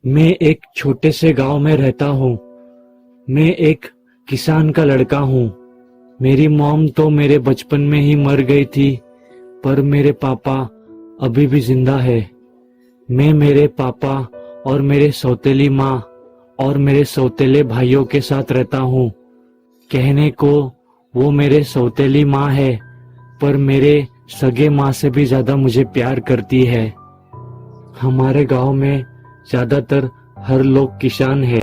मैं एक छोटे से गांव में रहता हूँ। मैं एक किसान का लड़का हूँ। मेरी मॉम तो मेरे बचपन में ही मर गई थी, पर मेरे पापा अभी भी जिंदा है। मैं मेरे पापा और मेरे सौतेली माँ और मेरे सौतेले भाइयों के साथ रहता हूँ। कहने को वो मेरे सौतेली माँ है, पर मेरे सगे माँ से भी ज्यादा मुझे प्यार करती है। हमारे गांव में ज्यादातर हर लोग किसान है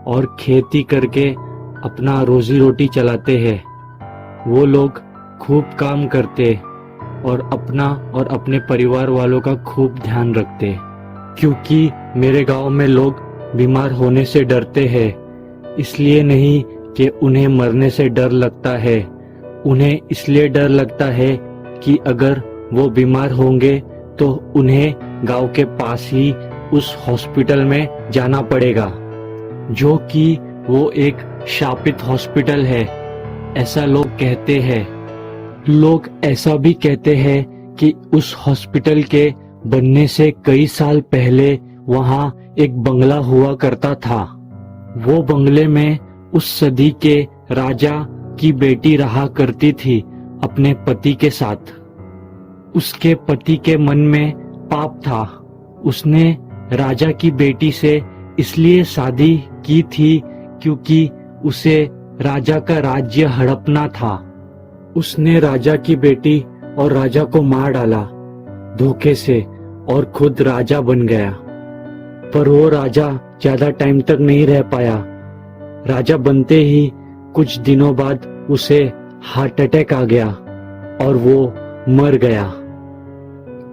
और खेती करके अपना रोजी रोटी चलाते हैं। वो लोग खूब काम करते और अपना और अपने परिवार वालों का खूब ध्यान रखते, क्योंकि मेरे गांव में लोग बीमार होने से डरते हैं। इसलिए नहीं कि उन्हें मरने से डर लगता है, उन्हें इसलिए डर लगता है कि अगर वो बीमार होंगे तो उन्हें गांव के पास ही उस हॉस्पिटल में जाना पड़ेगा, जो कि वो एक शापित हॉस्पिटल है, ऐसा लोग कहते हैं। लोग ऐसा भी कहते हैं कि उस हॉस्पिटल के बनने से कई साल पहले वहां एक बंगला हुआ करता था। वो बंगले में उस सदी के राजा की बेटी रहा करती थी अपने पति के साथ। उसके पति के मन में पाप था। उसने राजा की बेटी से इसलिए शादी की थी क्योंकि उसे राजा का राज्य हड़पना था। उसने राजा की बेटी और राजा को मार डाला धोखे से और खुद राजा बन गया। पर वो राजा ज्यादा टाइम तक नहीं रह पाया। राजा बनते ही कुछ दिनों बाद उसे हार्ट अटैक आ गया और वो मर गया।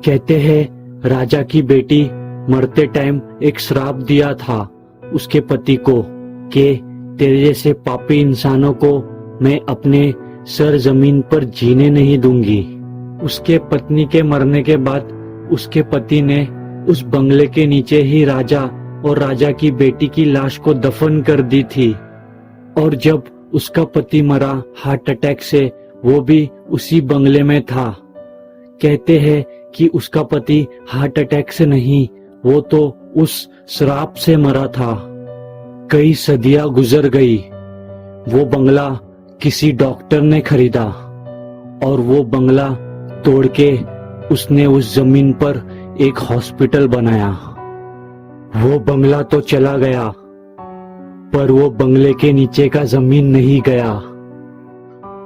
कहते हैं राजा की बेटी मरते टाइम एक श्राप दिया था उसके पति को कि तेरे जैसे पापी इंसानों को मैं अपने सर जमीन पर जीने नहीं दूंगी। उसके पत्नी के मरने के बाद उसके पति ने उस बंगले के नीचे ही राजा और राजा की बेटी की लाश को दफन कर दी थी। और जब उसका पति मरा हार्ट अटैक से, वो भी उसी बंगले में था। कहते हैं कि उसका पति हार्ट अटैक से नहीं, वो तो उस श्राप से मरा था। कई सदियां गुजर गई। वो बंगला किसी डॉक्टर ने खरीदा और वो बंगला तोड़ के उसने उस जमीन पर एक हॉस्पिटल बनाया। वो बंगला तो चला गया, पर वो बंगले के नीचे का जमीन नहीं गया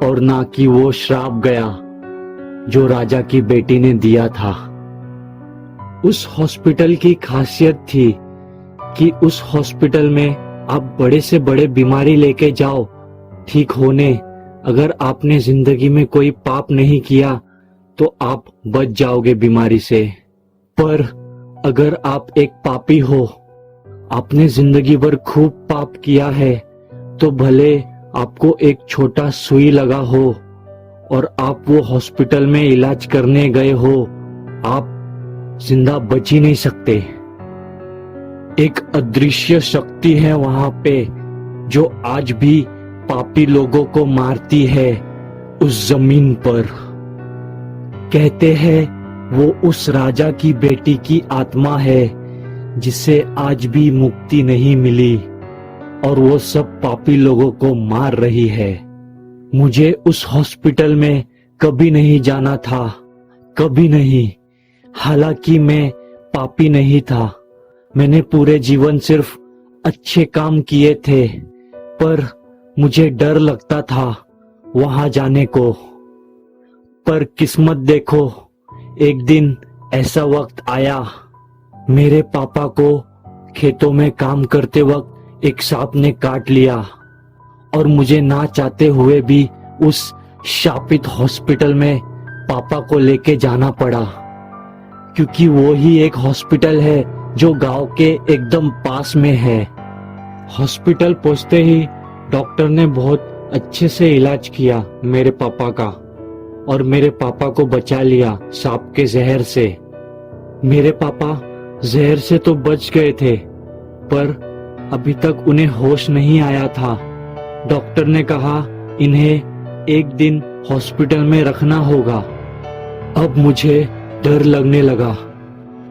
और ना कि वो श्राप गया जो राजा की बेटी ने दिया था। उस हॉस्पिटल की खासियत थी कि उस हॉस्पिटल में आप बड़े से बड़े बीमारी लेके जाओ ठीक होने। अगर आपने जिंदगी में कोई पाप नहीं किया तो आप बच जाओगे बीमारी से। पर अगर आप एक पापी हो, आपने जिंदगी भर खूब पाप किया है, तो भले आपको एक छोटा सुई लगा हो और आप वो हॉस्पिटल में इलाज करने गए हो, आप जिंदा बच ही नहीं सकते। एक अदृश्य शक्ति है वहां पे जो आज भी पापी लोगों को मारती है उस जमीन पर। कहते हैं वो उस राजा की बेटी की आत्मा है जिसे आज भी मुक्ति नहीं मिली और वो सब पापी लोगों को मार रही है। मुझे उस हॉस्पिटल में कभी नहीं जाना था, कभी नहीं। हालांकि मैं पापी नहीं था, मैंने पूरे जीवन सिर्फ अच्छे काम किए थे, पर मुझे डर लगता था वहां जाने को। पर किस्मत देखो, एक दिन ऐसा वक्त आया, मेरे पापा को खेतों में काम करते वक्त एक सांप ने काट लिया और मुझे ना चाहते हुए भी उस शापित हॉस्पिटल में पापा को लेके जाना पड़ा, क्योंकि वो ही एक हॉस्पिटल है जो गांव के एकदम पास में है। हॉस्पिटल पहुंचते ही डॉक्टर ने बहुत अच्छे से इलाज किया मेरे पापा का और मेरे पापा को बचा लिया सांप के जहर से। मेरे पापा जहर से तो बच गए थे, पर अभी तक उन्हें होश नहीं आया था। डॉक्टर ने कहा इन्हें एक दिन हॉस्पिटल में रखना होगा। अब मुझे डर लगने लगा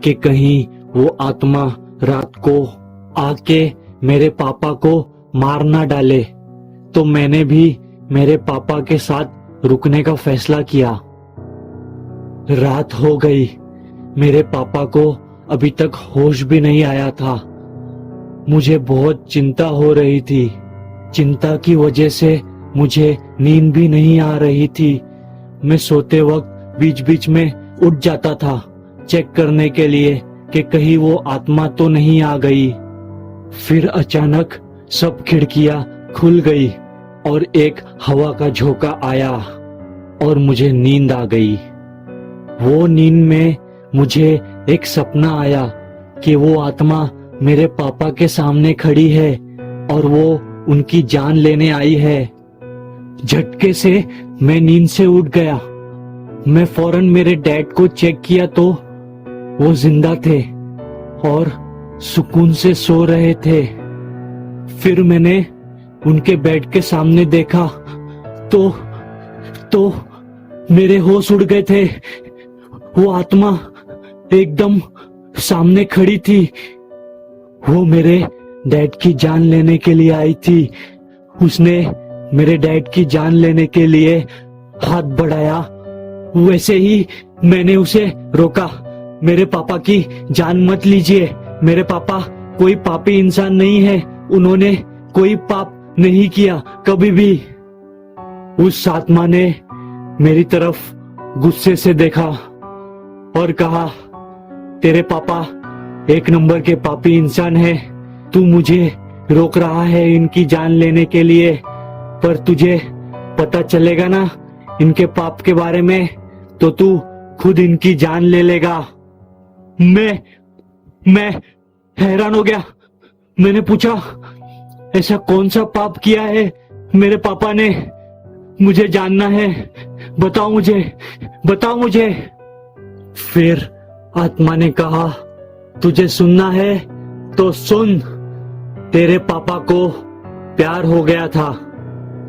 कि कहीं वो आत्मा रात को आके मेरे पापा को मार ना डाले, तो मैंने भी मेरे पापा के साथ रुकने का फैसला किया। रात हो गई, मेरे पापा को अभी तक होश भी नहीं आया था। मुझे बहुत चिंता हो रही थी। चिंता की वजह से मुझे नींद भी नहीं आ रही थी। मैं सोते वक्त बीच बीच में उठ जाता था चेक करने के लिए कि कहीं वो आत्मा तो नहीं आ गई। फिर अचानक सब खिड़कियां खुल गई और एक हवा का झोंका आया और मुझे नींद आ गई। वो नींद में मुझे एक सपना आया कि वो आत्मा मेरे पापा के सामने खड़ी है और वो उनकी जान लेने आई है। झटके से मैं नींद से उठ गया। मैं फौरन मेरे डैड को चेक किया तो वो जिंदा थे और सुकून से सो रहे थे। फिर मैंने उनके बेड के सामने देखा तो मेरे होश उड़ गए थे। वो आत्मा एकदम सामने खड़ी थी। वो मेरे डैड की जान लेने के लिए आई थी। उसने मेरे डैड की जान लेने के लिए हाथ बढ़ाया। वैसे ही मैंने उसे रोका, मेरे पापा की जान मत लीजिए। मेरे पापा कोई पापी इंसान नहीं है। उन्होंने कोई पाप नहीं किया कभी भी। उस आत्मा ने मेरी तरफ गुस्से से देखा और कहा, तेरे पापा एक नंबर के पापी इंसान है। तू मुझे रोक रहा है इनकी जान लेने के लिए, पर तुझे पता चलेगा ना इनके पाप के बारे में तो तू खुद इनकी जान ले लेगा। मैं हैरान हो गया। मैंने पूछा, ऐसा कौन सा पाप किया है मेरे पापा ने? मुझे जानना है, बताओ मुझे। फिर आत्मा ने कहा, तुझे सुनना है तो सुन। तेरे पापा को प्यार हो गया था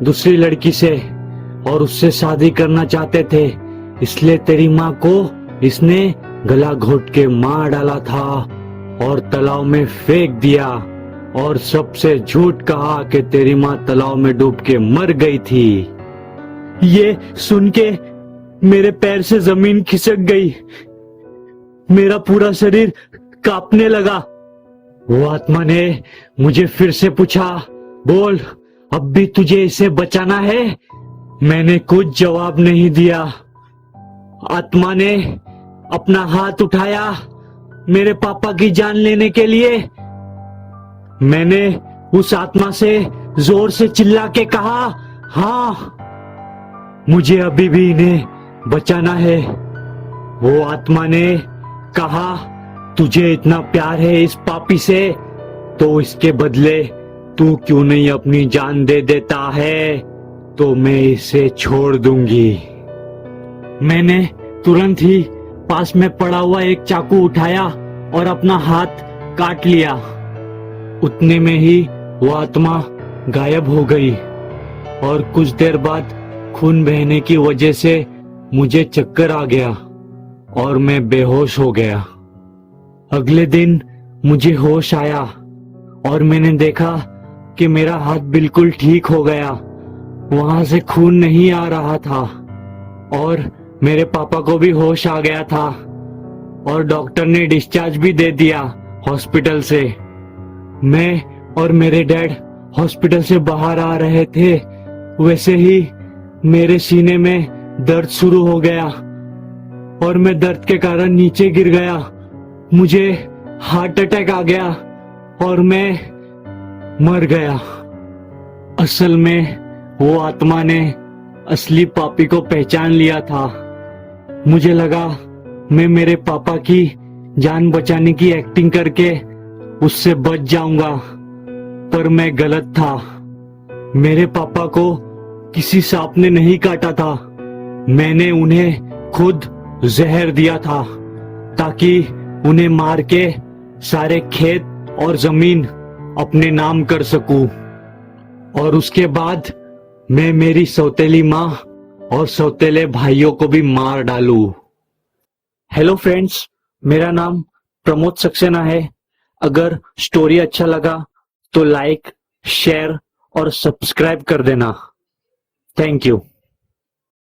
दूसरी लड़की से और उससे शादी करना चाहते थे, इसलिए तेरी माँ को इसने गला घोट के मार डाला था और तालाब में फेंक दिया और सबसे झूठ कहा कि तेरी माँ तालाब में डूब के मर गई थी। ये सुन के मेरे पैर से जमीन खिसक गई। मेरा पूरा शरीर कांपने लगा। वो आत्मा ने मुझे फिर से पूछा, बोल, अब भी तुझे इसे बचाना है? मैंने कुछ जवाब नहीं दिया। आत्मा ने अपना हाथ उठाया मेरे पापा की जान लेने के लिए। मैंने उस आत्मा से जोर से चिल्ला के कहा, हाँ, मुझे अभी भी इन्हें बचाना है। वो आत्मा ने कहा, तुझे इतना प्यार है इस पापी से तो इसके बदले तू क्यों नहीं अपनी जान दे देता है, तो मैं इसे छोड़ दूंगी। मैंने तुरंत ही पास में पड़ा हुआ एक चाकू उठाया और अपना हाथ काट लिया। उतने में ही वो आत्मा गायब हो गई और कुछ देर बाद खून बहने की वजह से मुझे चक्कर आ गया और मैं बेहोश हो गया। अगले दिन मुझे होश आया और मैंने देखा कि मेरा हाथ बिल्कुल ठीक हो गया। वहां से खून नहीं आ रहा था और मेरे पापा को भी होश आ गया था और डॉक्टर ने डिस्चार्ज भी दे दिया हॉस्पिटल से। मैं और मेरे डैड हॉस्पिटल से बाहर आ रहे थे, वैसे ही मेरे सीने में दर्द शुरू हो गया और मैं दर्द के कारण नीचे गिर गया। मुझे हार्ट अटैक आ गया और मैं मर गया। असल में वो आत्मा ने असली पापी को पहचान लिया था। मुझे लगा मैं मेरे पापा की जान बचाने की एक्टिंग करके उससे बच जाऊंगा, पर मैं गलत था। मेरे पापा को किसी सांप ने नहीं काटा था। मैंने उन्हें खुद जहर दिया था ताकि उन्हें मार के सारे खेत और जमीन अपने नाम कर सकूं और उसके बाद मैं मेरी सौतेली माँ और सौतेले भाइयों को भी मार डालूं। हेलो फ्रेंड्स, मेरा नाम प्रमोद सक्सेना है। अगर स्टोरी अच्छा लगा तो लाइक, शेयर और सब्सक्राइब कर देना। Thank you.